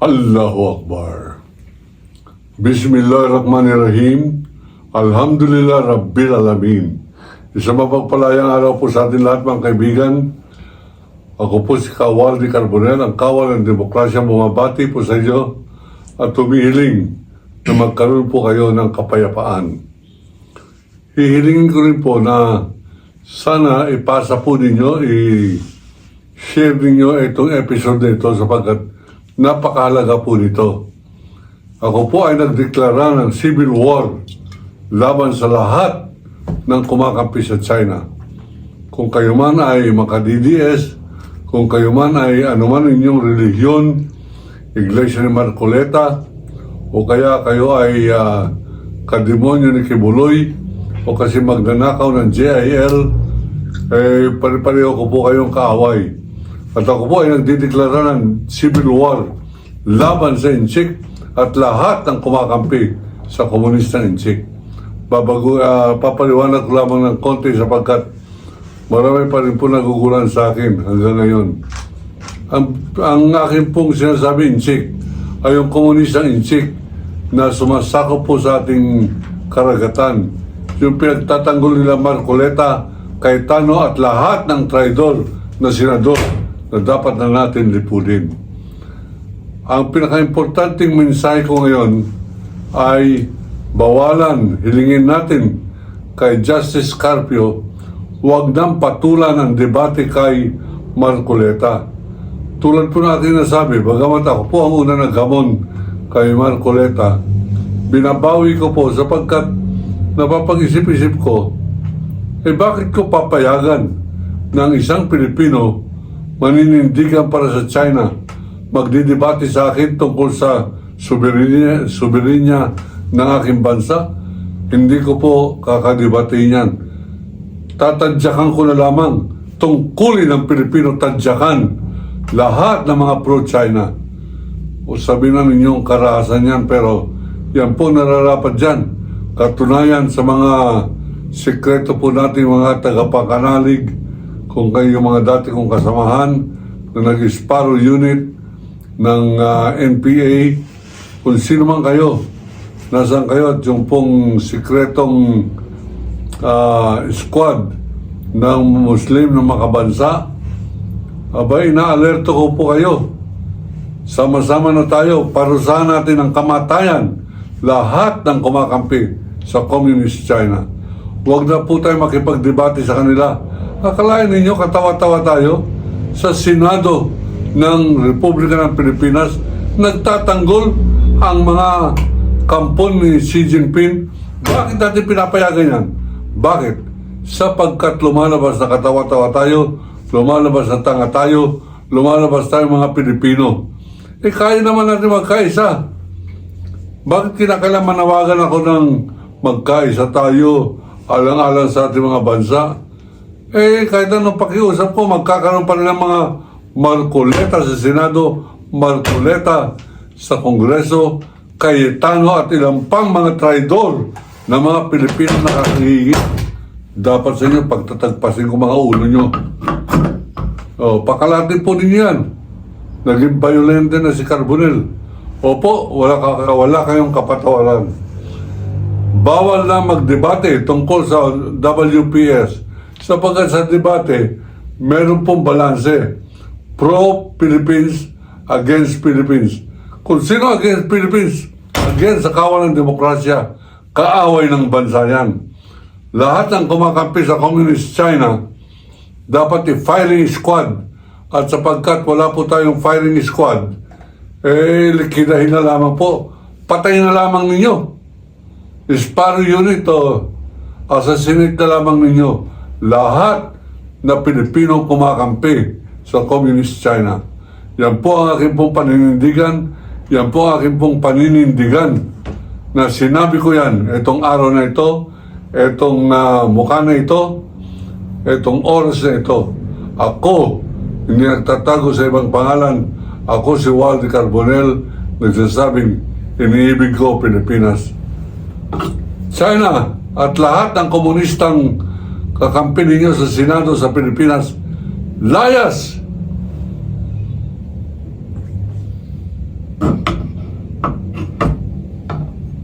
Allahu Akbar. Bismillahirrahmanirrahim. Alhamdulillah Rabbil Alamin. Isang mapagpalayang araw po sa atin lahat mga kaibigan. Ako po si Waldy Carbonell, ang kawal ng demokrasya, bumabati po sa inyo at humihiling na magkaroon po kayo ng kapayapaan. Hihilingin ko rin po na sana ipasa po ninyo, i-share ninyo itong episode na ito sapagkat napakahalaga po nito. Ako po ay nagdeklara ng civil war laban sa lahat ng kumakampi sa China. Kung kayo man ay maka-DDS, kung kayo man ay anuman inyong relihiyon, Iglesia ni Marcoleta, o kaya kayo ay kademonyo ni Kibuloy, o kasi magnanakaw ng JIL, pare-pareho ko po kayong kaaway. At ako po ay nagdideklara ng civil war laban sa Inchik at lahat ng kumakampi sa komunistang Inchik. Papaliwanag ko lamang ng konti sapagkat marami pa rin po nagugulan sa akin hanggang ngayon. Ang akin pong sinasabi Inchik ay yung komunistang Inchik na sumasakop po sa ating karagatan. Yung pinagtatanggol nila Marcoleta, Cayetano at lahat ng traidor na senador na dapat na natin lipudin. Ang pinaka-importanting mensahe ko ngayon ay bawalan, hilingin natin kay Justice Carpio, huwag nang patulan ang debate kay Marcoleta. Tulad po natin nasabi, bagamat ako po ang una naghamon kay Marcoleta, binabawi ko po sapagkat napapag-isip-isip ko, bakit ko papayagan ng isang Pilipino maninindigan para sa China, magdidebate sa akin tungkol sa soberanya ng aking bansa? Hindi ko po kakadebate niyan. Tatadyakan ko na lamang, tungkulin ng Pilipino, tadyakan lahat ng mga pro-China. O sabihin na ninyong karahasan yan, pero yan po nararapat dyan. Katunayan sa mga sekreto po natin, mga tagapakanalig, kung kayo yung mga dati kong kasamahan na nag-Sparrow unit ng NPA, kung sino man kayo, nasaan kayo at yung pong sikretong squad ng Muslim na makabansa, ina-alerto ko po kayo. Sama-sama na tayo, parusahan natin ang kamatayan lahat ng kumakampi sa Communist China. Huwag na po tayo makipagdebate sa kanila. Akalain ninyo, katawa-tawa tayo sa Senado ng Republika ng Pilipinas, nagtatanggol ang mga kampon ni Xi Jinping. Bakit natin pinapayagan yan? Bakit? Sapagkat lumalabas na katawa-tawa tayo, lumalabas na tanga tayo, lumalabas tayo mga Pilipino. Kaya naman natin magkaisa. Bakit kinakailangan manawagan ako ng magkaisa tayo alang-alang sa ating mga bansa? Kahit anong pakiusap ko, magkakaroon pa rin ng mga Marcoleta sa Senado, Marcoleta sa Kongreso, Cayetano at ilang pang mga traidor na mga Pilipino nakakahigit. Dapat sa inyo, pagtatagpasin ko mga ulo nyo. Pakalatin po ninyo yan. Naging violent na si Carbonell. Opo, wala kayong kapatawaran. Bawal na magdebate tungkol sa WPS. Sapagkat sa debate, meron pong balanse. Pro-Philippines against Philippines. Kung sino against Philippines, against sa kawan ng demokrasya, kaaway ng bansa yan. Lahat ng kumakampi sa Communist China, dapat i-firing squad. At sapagkat wala po tayong firing squad, likidahin na lamang po. Patayin na lamang ninyo. Sparrow unit o assassinate na lamang ninyo lahat na Pilipino kumakampi sa Communist China. Yan po ang aking pong paninindigan. Yan po ang aking pong paninindigan na sinabi ko yan, itong araw na ito, itong mukha na ito, itong oras na ito. Ako, hindi nagtatago sa ibang pangalan. Ako si Waldy Carbonell, nagsasabing iniibig ko Pilipinas. China at lahat ng komunistang kakampi ninyo sa Senado sa Pilipinas, layas!